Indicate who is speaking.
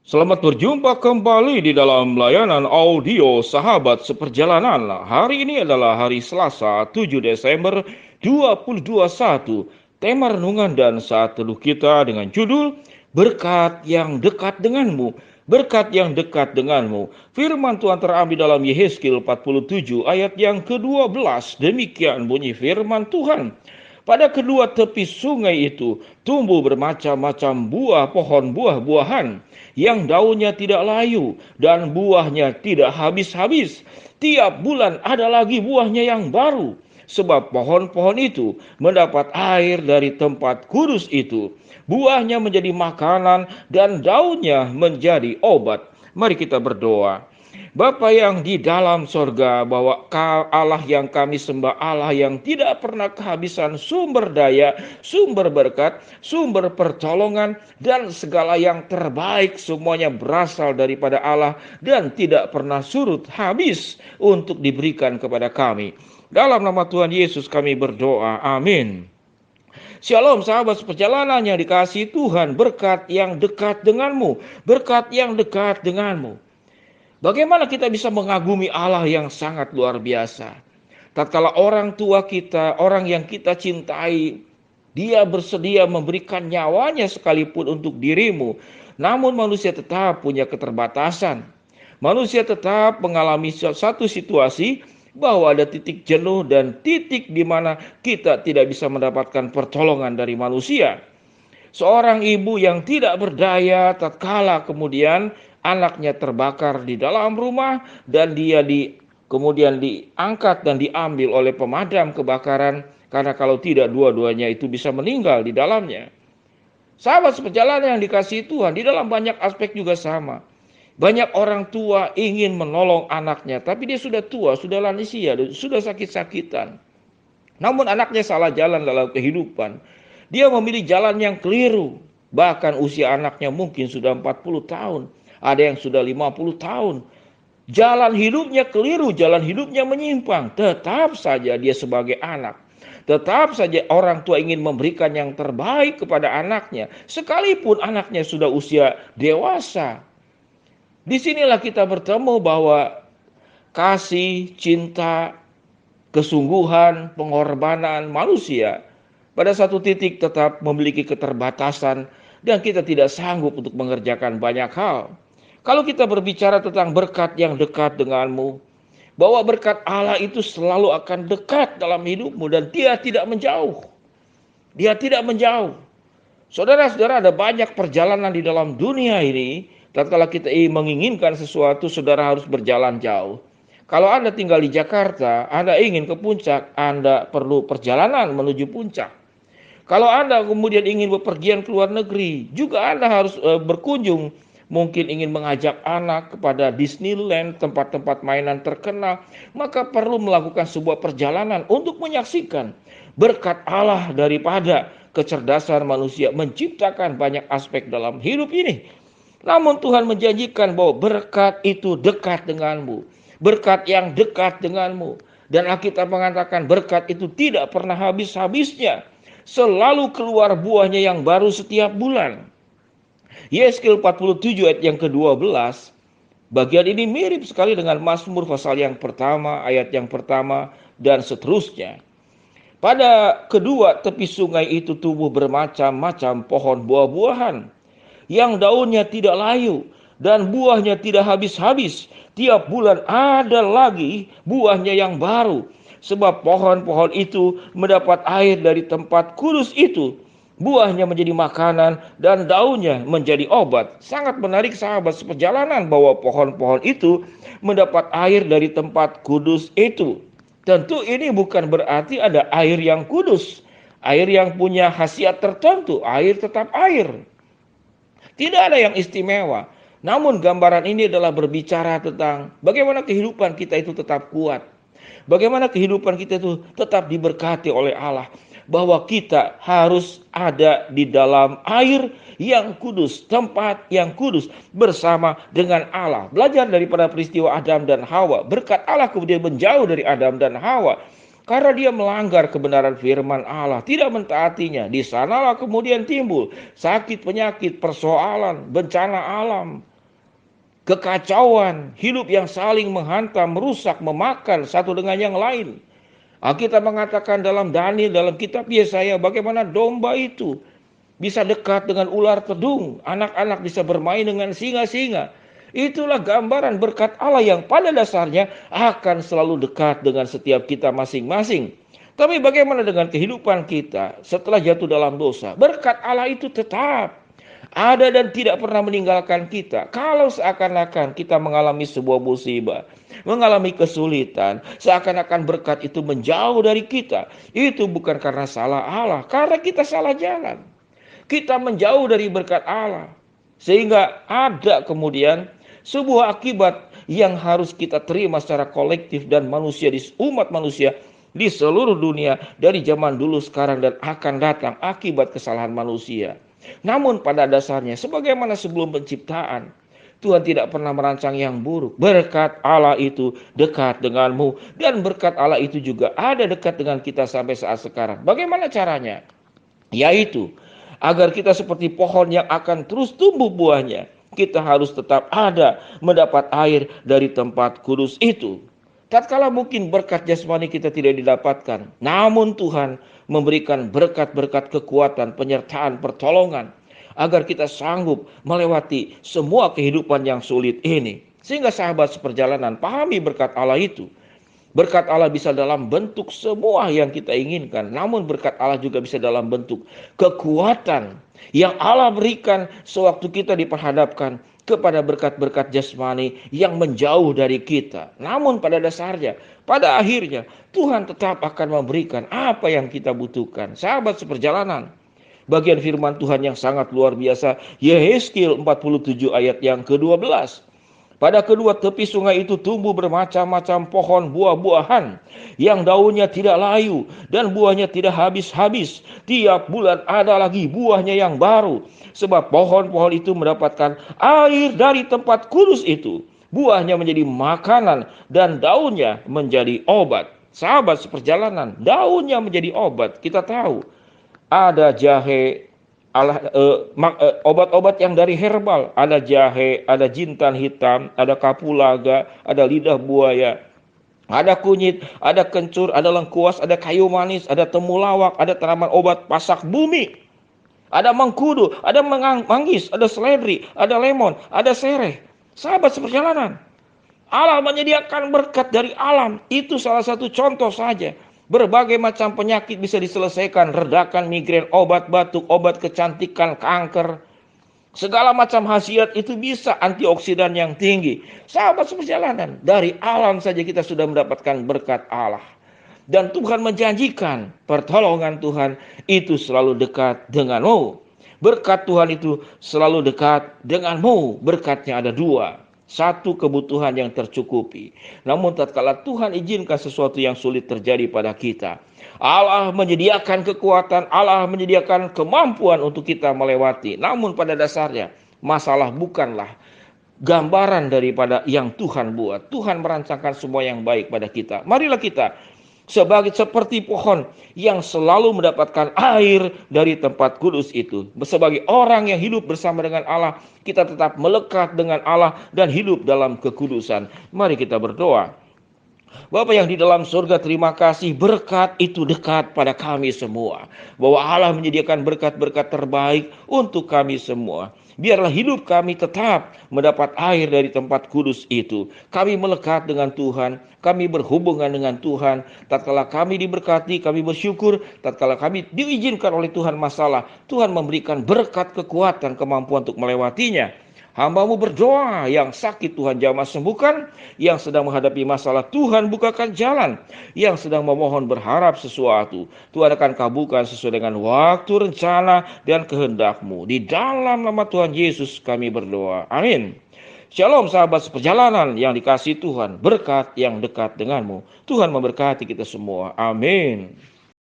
Speaker 1: Selamat berjumpa kembali di dalam layanan audio Sahabat Seperjalanan. Hari ini adalah hari Selasa 7 Desember 2021. Tema renungan dan saat teduh kita dengan judul Berkat yang dekat denganmu. Berkat yang dekat denganmu. Firman Tuhan terambil dalam Yehezkiel 47 ayat yang ke-12. Demikian bunyi firman Tuhan. Pada kedua tepi sungai itu tumbuh bermacam-macam buah pohon buah-buahan yang daunnya tidak layu dan buahnya tidak habis-habis. Tiap bulan ada lagi buahnya yang baru, sebab pohon-pohon itu mendapat air dari tempat kudus itu. Buahnya menjadi makanan dan daunnya menjadi obat. Mari kita berdoa. Bapa yang di dalam sorga, bahwa Allah yang kami sembah, Allah yang tidak pernah kehabisan sumber daya, sumber berkat, sumber pertolongan, dan segala yang terbaik semuanya berasal daripada Allah dan tidak pernah surut habis untuk diberikan kepada kami. Dalam nama Tuhan Yesus kami berdoa, amin. Shalom sahabat seperjalanan yang dikasihi Tuhan, berkat yang dekat denganmu, berkat yang dekat denganmu. Bagaimana kita bisa mengagumi Allah yang sangat luar biasa? Tatkala orang tua kita, orang yang kita cintai, dia bersedia memberikan nyawanya sekalipun untuk dirimu. Namun manusia tetap punya keterbatasan. Manusia tetap mengalami satu situasi bahwa ada titik jenuh dan titik di mana kita tidak bisa mendapatkan pertolongan dari manusia. Seorang ibu yang tidak berdaya tatkala kemudian anaknya terbakar di dalam rumah dan dia kemudian diangkat dan diambil oleh pemadam kebakaran, karena kalau tidak dua-duanya itu bisa meninggal di dalamnya. Sahabat seperjalanan yang dikasihi Tuhan, di dalam banyak aspek juga sama. Banyak orang tua ingin menolong anaknya, tapi dia sudah tua, sudah lansia, sudah sakit-sakitan. Namun anaknya salah jalan dalam kehidupan. Dia memilih jalan yang keliru. Bahkan usia anaknya mungkin sudah 40 tahun. Ada yang sudah 50 tahun. Jalan hidupnya keliru, jalan hidupnya menyimpang. Tetap saja dia sebagai anak. Tetap saja orang tua ingin memberikan yang terbaik kepada anaknya. Sekalipun anaknya sudah usia dewasa. Disinilah kita bertemu bahwa kasih, cinta, kesungguhan, pengorbanan manusia pada satu titik tetap memiliki keterbatasan dan kita tidak sanggup untuk mengerjakan banyak hal. Kalau kita berbicara tentang berkat yang dekat denganmu, bahwa berkat Allah itu selalu akan dekat dalam hidupmu dan dia tidak menjauh. Dia tidak menjauh. Saudara-saudara, ada banyak perjalanan di dalam dunia ini. Tatkala kita menginginkan sesuatu, saudara harus berjalan jauh. Kalau Anda tinggal di Jakarta, Anda ingin ke puncak, Anda perlu perjalanan menuju puncak. Kalau Anda kemudian ingin bepergian ke luar negeri, juga Anda harus berkunjung. Mungkin ingin mengajak anak kepada Disneyland, tempat-tempat mainan terkenal, maka perlu melakukan sebuah perjalanan untuk menyaksikan berkat Allah daripada kecerdasan manusia menciptakan banyak aspek dalam hidup ini. Namun Tuhan menjanjikan bahwa berkat itu dekat denganmu. Berkat yang dekat denganmu. Dan Alkitab mengatakan berkat itu tidak pernah habis-habisnya. Selalu keluar buahnya yang baru setiap bulan. Yeskel 47 ayat yang ke-12. Bagian ini mirip sekali dengan Mazmur pasal yang pertama, ayat yang pertama, dan seterusnya. Pada kedua tepi sungai itu tumbuh bermacam-macam pohon buah-buahan yang daunnya tidak layu dan buahnya tidak habis-habis. Tiap bulan ada lagi buahnya yang baru, sebab pohon-pohon itu mendapat air dari tempat kudus itu. Buahnya menjadi makanan dan daunnya menjadi obat. Sangat menarik sahabat seperjalanan bahwa pohon-pohon itu mendapat air dari tempat kudus itu. Tentu ini bukan berarti ada air yang kudus, air yang punya khasiat tertentu. Air tetap air, tidak ada yang istimewa. Namun gambaran ini adalah berbicara tentang bagaimana kehidupan kita itu tetap kuat. Bagaimana kehidupan kita itu tetap diberkati oleh Allah. Bahwa kita harus ada di dalam air yang kudus, tempat yang kudus bersama dengan Allah. Belajar daripada peristiwa Adam dan Hawa. Berkat Allah kemudian menjauh dari Adam dan Hawa. Karena dia melanggar kebenaran firman Allah, tidak mentaatinya. Di sanalah kemudian timbul sakit, penyakit, persoalan, bencana alam. kekacauan, hidup yang saling menghantam, merusak, memakan satu dengan yang lain. Alkitab mengatakan dalam Daniel, dalam kitab Yesaya, bagaimana domba itu bisa dekat dengan ular tedung, anak-anak bisa bermain dengan singa-singa. Itulah gambaran berkat Allah yang pada dasarnya akan selalu dekat dengan setiap kita masing-masing. Tapi bagaimana dengan kehidupan kita setelah jatuh dalam dosa? Berkat Allah itu tetap ada dan tidak pernah meninggalkan kita. Kalau seakan-akan kita mengalami sebuah musibah, mengalami kesulitan, seakan-akan berkat itu menjauh dari kita, itu bukan karena salah Allah, karena kita salah jalan. Kita menjauh dari berkat Allah, sehingga ada kemudian sebuah akibat yang harus kita terima secara kolektif dan manusia, di umat manusia di seluruh dunia dari zaman dulu, sekarang, dan akan datang akibat kesalahan manusia. Namun pada dasarnya sebagaimana sebelum penciptaan, Tuhan tidak pernah merancang yang buruk. Berkat Allah itu dekat denganmu, dan berkat Allah itu juga ada dekat dengan kita sampai saat sekarang. Bagaimana caranya? Yaitu agar kita seperti pohon yang akan terus tumbuh buahnya, kita harus tetap ada mendapat air dari tempat kudus itu. Tatkala mungkin berkat jasmani kita tidak didapatkan, namun Tuhan memberikan berkat-berkat kekuatan, penyertaan, pertolongan, agar kita sanggup melewati semua kehidupan yang sulit ini. Sehingga sahabat seperjalanan, pahami berkat Allah itu. Berkat Allah bisa dalam bentuk semua yang kita inginkan, namun berkat Allah juga bisa dalam bentuk kekuatan yang Allah berikan sewaktu kita diperhadapkan kepada berkat-berkat jasmani yang menjauh dari kita. Namun pada dasarnya, pada akhirnya Tuhan tetap akan memberikan apa yang kita butuhkan. Sahabat seperjalanan, bagian firman Tuhan yang sangat luar biasa, Yehezkiel 47 ayat yang ke-12. Pada kedua tepi sungai itu tumbuh bermacam-macam pohon buah-buahan yang daunnya tidak layu dan buahnya tidak habis-habis. Tiap bulan ada lagi buahnya yang baru, sebab pohon-pohon itu mendapatkan air dari tempat kudus itu. Buahnya menjadi makanan dan daunnya menjadi obat. Sahabat seperjalanan, daunnya menjadi obat. Kita tahu ada jahe, obat-obat yang dari herbal, ada jahe, ada jintan hitam, ada kapulaga, ada lidah buaya, ada kunyit, ada kencur, ada lengkuas, ada kayu manis, ada temulawak, ada tanaman obat pasak bumi, ada mengkudu, ada manggis, ada seledri, ada lemon, ada sereh. Sahabat seperjalanan, Allah menyediakan berkat dari alam. Itu salah satu contoh saja. Berbagai macam penyakit bisa diselesaikan, redakan migrain, obat batuk, obat kecantikan, kanker. Segala macam khasiat itu bisa, antioksidan yang tinggi. Sahabat seperjalanan, dari alam saja kita sudah mendapatkan berkat Allah. Dan Tuhan menjanjikan pertolongan Tuhan itu selalu dekat denganmu. Berkat Tuhan itu selalu dekat denganmu. Berkatnya ada dua. Satu, kebutuhan yang tercukupi. Namun tatkala Tuhan izinkan sesuatu yang sulit terjadi pada kita, Allah menyediakan kekuatan, Allah menyediakan kemampuan untuk kita melewati. Namun pada dasarnya masalah bukanlah gambaran daripada yang Tuhan buat. Tuhan merancangkan semua yang baik pada kita. Marilah kita seperti pohon yang selalu mendapatkan air dari tempat kudus itu. Sebagai orang yang hidup bersama dengan Allah, kita tetap melekat dengan Allah dan hidup dalam kekudusan. Mari kita berdoa. Bapa yang di dalam surga, terima kasih, berkat itu dekat pada kami semua. Bahwa Allah menyediakan berkat-berkat terbaik untuk kami semua. Biarlah hidup kami tetap mendapat air dari tempat kudus itu. Kami melekat dengan Tuhan, kami berhubungan dengan Tuhan. Tatkala kami diberkati, kami bersyukur. Tatkala kami diizinkan oleh Tuhan masalah, Tuhan memberikan berkat, kekuatan, kemampuan untuk melewatinya. Hamba-Mu berdoa, yang sakit Tuhan jamah sembuhkan, yang sedang menghadapi masalah Tuhan bukakan jalan, yang sedang memohon berharap sesuatu, Tuhan akan kabulkan sesuai dengan waktu, rencana, dan kehendak-Mu. Di dalam nama Tuhan Yesus kami berdoa. Amin. Shalom sahabat seperjalanan yang dikasihi Tuhan, berkat yang dekat denganmu. Tuhan memberkati kita semua. Amin.